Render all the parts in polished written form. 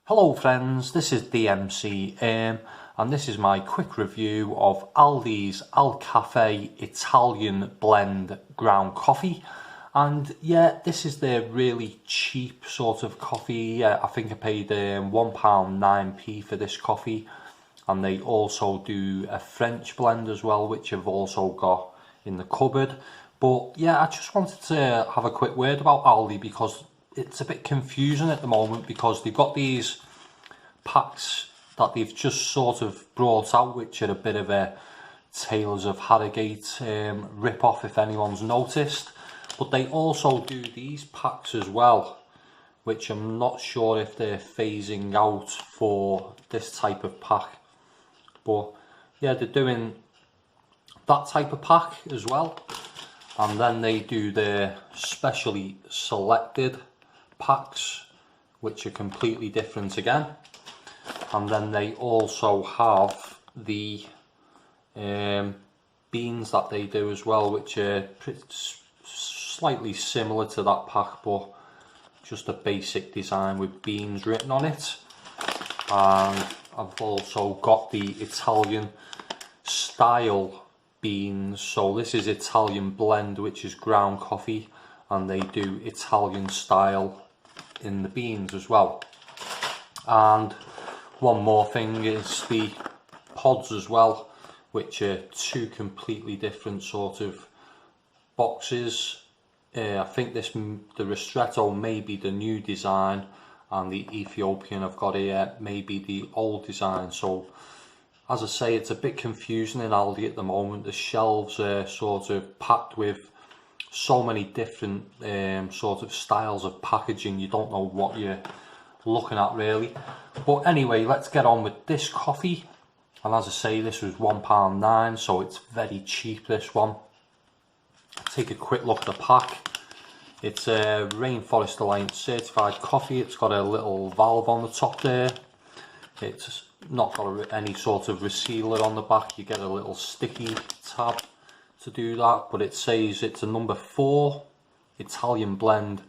Hello friends, this is DMC and this is my quick review of Aldi's Alcafe Italian Blend ground coffee. And yeah, this is their really cheap sort of coffee. I think I paid £1.09 for this coffee, and they also do a French blend as well, which I've also got in the cupboard. But yeah, I just wanted to have a quick word about Aldi because it's a bit confusing at the moment, because they've got these packs that they've just sort of brought out, which are a bit of a Tailors of Harrogate rip-off, if anyone's noticed. But they also do these packs as well, which I'm not sure if they're phasing out for this type of pack. But yeah, they're doing that type of pack as well. And then they do their specially selected packs, which are completely different again. And then they also have the beans that they do as well, which are slightly similar to that pack, but just a basic design with beans written on it. And I've also got the Italian style beans. So this is Italian Blend, which is ground coffee, and they do Italian style in the beans as well. And one more thing is the pods as well, which are two completely different sort of boxes. I think the Ristretto may be the new design, and the Ethiopian I've got here may be the old design. So as I say, it's a bit confusing in Aldi at the moment. The shelves are sort of packed with so many different sort of styles of packaging, you don't know what you're looking at really. But anyway, let's get on with this coffee. And as I say, this was £1.09, so it's very cheap, this one. Take a quick look at the pack. It's a Rainforest Alliance certified coffee. It's got a little valve on the top there. It's not got any sort of resealer on the back. You get a little sticky tab to do that, but it says it's a number 4 Italian blend,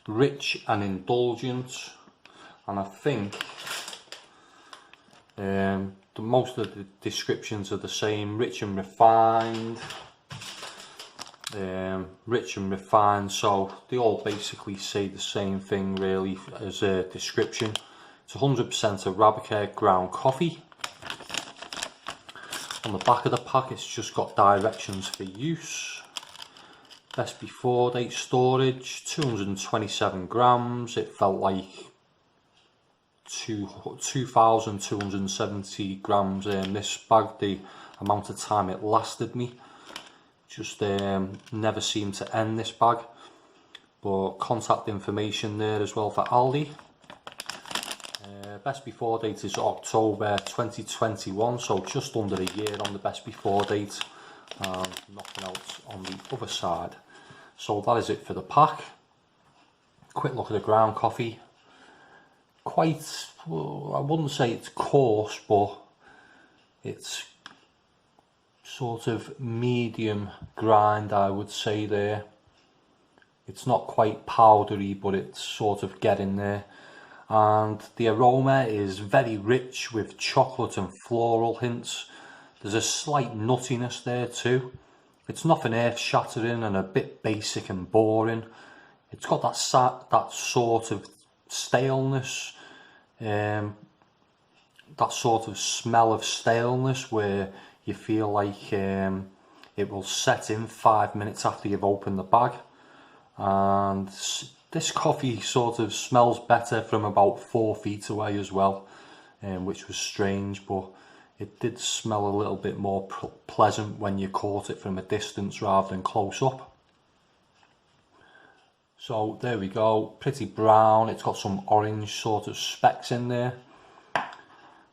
rich and indulgent. And I think most of the descriptions are the same: rich and refined, so they all basically say the same thing really as a description. It's 100% Arabica ground coffee. On the back of the pack, it's just got directions for use. Best before date storage, 227 grams. It felt like 2,270 grams in this bag, the amount of time it lasted me. Just never seemed to end, this bag. But contact information there as well for Aldi. Best before date is October 2021, so just under a year on the best before date, and nothing else on the other side. So that is it for the pack. Quick look at the ground coffee. Quite, well, I wouldn't say it's coarse, but it's sort of medium grind, I would say there. It's not quite powdery, but it's sort of getting there. And the aroma is very rich with chocolate and floral hints. There's a slight nuttiness there too. It's nothing earth-shattering and a bit basic and boring. It's got that sort of staleness, that sort of smell of staleness where you feel like it will set in 5 minutes after you've opened the bag. And this coffee sort of smells better from about 4 feet away as well, which was strange, but it did smell a little bit more pleasant when you caught it from a distance rather than close up. So there we go, pretty brown. It's got some orange sort of specks in there.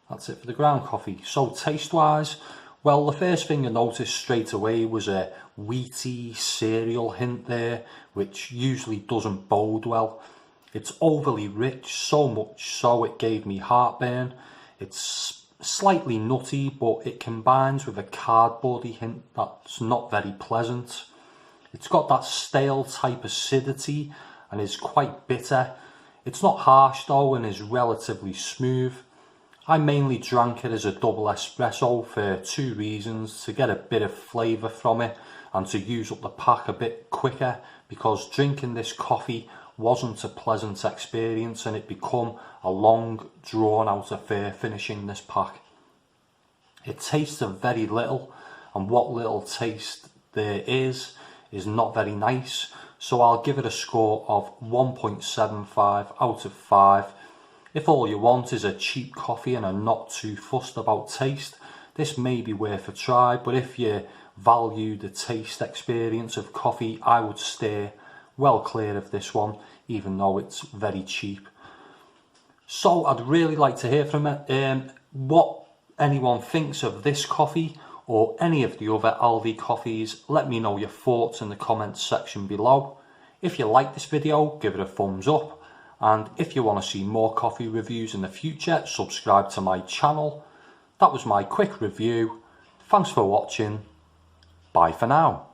That's it for the ground coffee. So taste wise, well, the first thing I noticed straight away was a wheaty cereal hint there, which usually doesn't bode well. It's overly rich, so much so it gave me heartburn. It's slightly nutty, but it combines with a cardboardy hint that's not very pleasant. It's got that stale type acidity and is quite bitter. It's not harsh though and is relatively smooth. I mainly drank it as a double espresso for 2 reasons: to get a bit of flavour from it and to use up the pack a bit quicker, because drinking this coffee wasn't a pleasant experience and it become a long drawn out affair finishing this pack. It tastes of very little, and what little taste there is not very nice, so I'll give it a score of 1.75 out of 5. If all you want is a cheap coffee and are not too fussed about taste, this may be worth a try, but if you value the taste experience of coffee, I would steer well clear of this one, even though it's very cheap. So I'd really like to hear from what anyone thinks of this coffee or any of the other Aldi coffees. Let me know your thoughts in the comments section below. If you like this video, give it a thumbs up. And if you want to see more coffee reviews in the future, subscribe to my channel. That was my quick review. Thanks for watching. Bye for now.